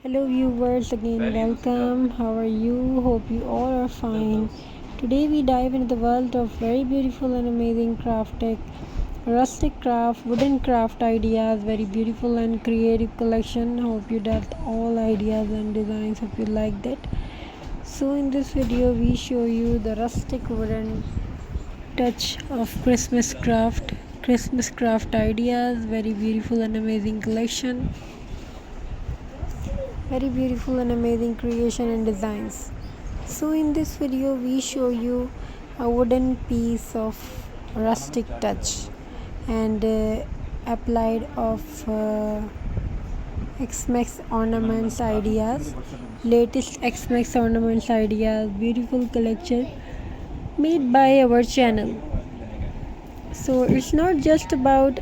Hello viewers, again welcome. How are you? Hope you all are fine. Today we dive into the world of very beautiful and amazing craftic, rustic craft, wooden craft ideas, very beautiful and creative collection. Hope you loved all ideas and designs. Hope you liked it. So in this video we show you the rustic wooden touch of Christmas craft ideas, very beautiful and amazing collection. Very beautiful and amazing creation and designs. So in this video we show you a wooden piece of rustic touch and applied of xmax ornaments ideas, latest xmax ornaments ideas, beautiful collection made by our channel. So it's not just about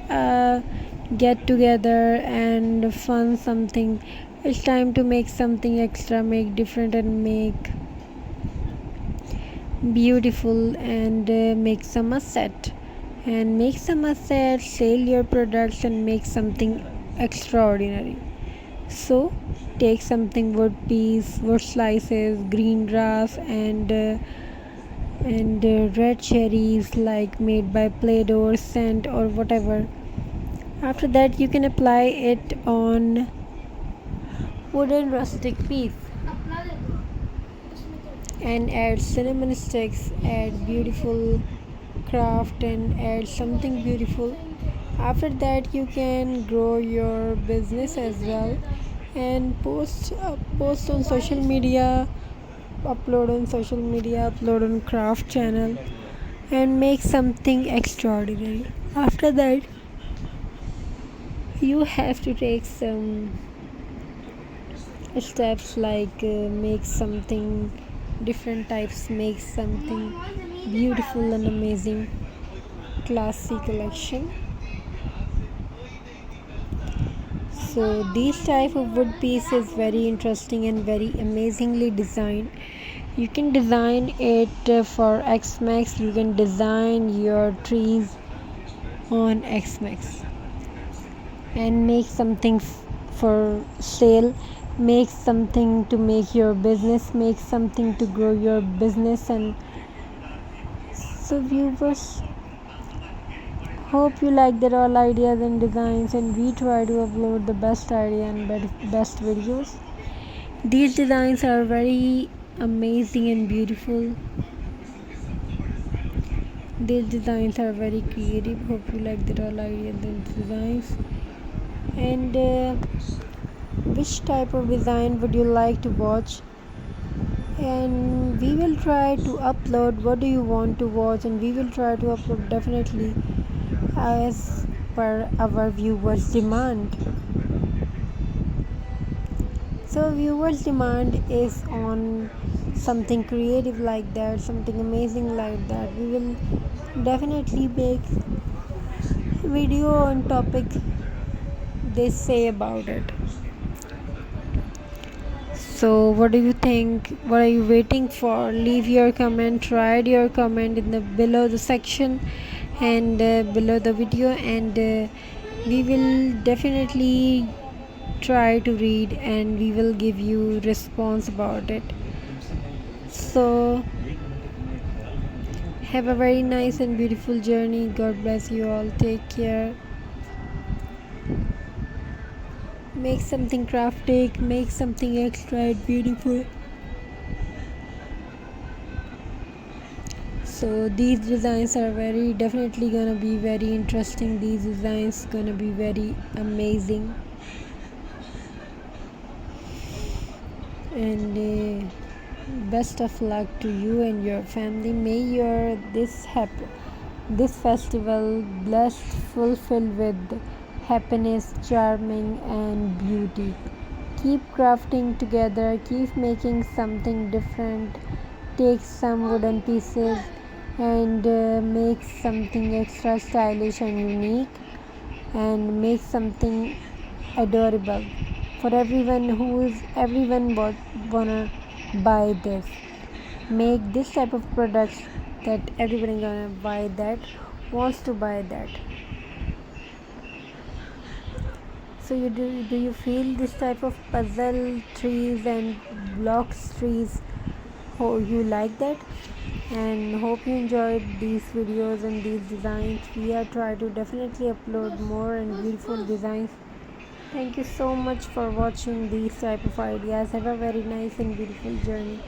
get together and fun something. It's time to make something extra, make different and make beautiful and make some asset sell your products and make something extraordinary. So take something wood piece, wood slices, green grass and red cherries like made by play-doh or scent or whatever. After that you can apply it on wooden rustic piece and add cinnamon sticks, add beautiful craft and add something beautiful. After that you can grow your business as well and post on social media, upload on craft channel and make something extraordinary. After that you have to take some steps like make something different types, make something beautiful and amazing classy collection. So these type of wood piece is very interesting and very amazingly designed. You can design it for xmax, you can design your trees on xmax and make something for sale, make something to make your business, make something to grow your business. And so viewers, hope you like that all ideas and designs, and we try to upload the best idea and best videos. These designs are very amazing and beautiful. These designs are very creative. Hope you like that all ideas and designs. And which type of design would you like to watch, and we will try to upload what do you want to watch, and we will try to upload definitely as per our viewers demand. So viewers demand is on something creative like that, something amazing like that. We will definitely make video on topic they say about it. So what do you think? What are you waiting for? Leave your comment, write your comment in the below the section and below the video, and we will definitely try to read and we will give you response about it. So have a very nice and beautiful journey. God bless you all. Take care. Make something crafty, make something extra and beautiful. So these designs are very definitely gonna be very interesting. These designs gonna be very amazing, and best of luck to you and your family. May your this festival blessed, fulfilled with happiness, charming and beauty. Keep crafting together, keep making something different. Take some wooden pieces and make something extra stylish and unique, and make something adorable for everyone wanna buy this. Make this type of products that everybody gonna buy, that wants to buy that. So do you feel this type of puzzle trees and blocks trees? Oh, you like that? And hope you enjoyed these videos and these designs. We are trying to definitely upload more and beautiful designs. Thank you so much for watching these type of ideas. Have a very nice and beautiful journey.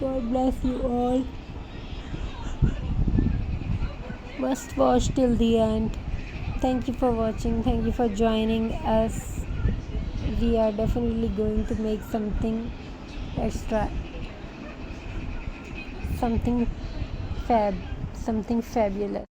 God bless you all. Must watch till the end. Thank you for watching. Thank you for joining us. We are definitely going to make something extra, something fab, something fabulous.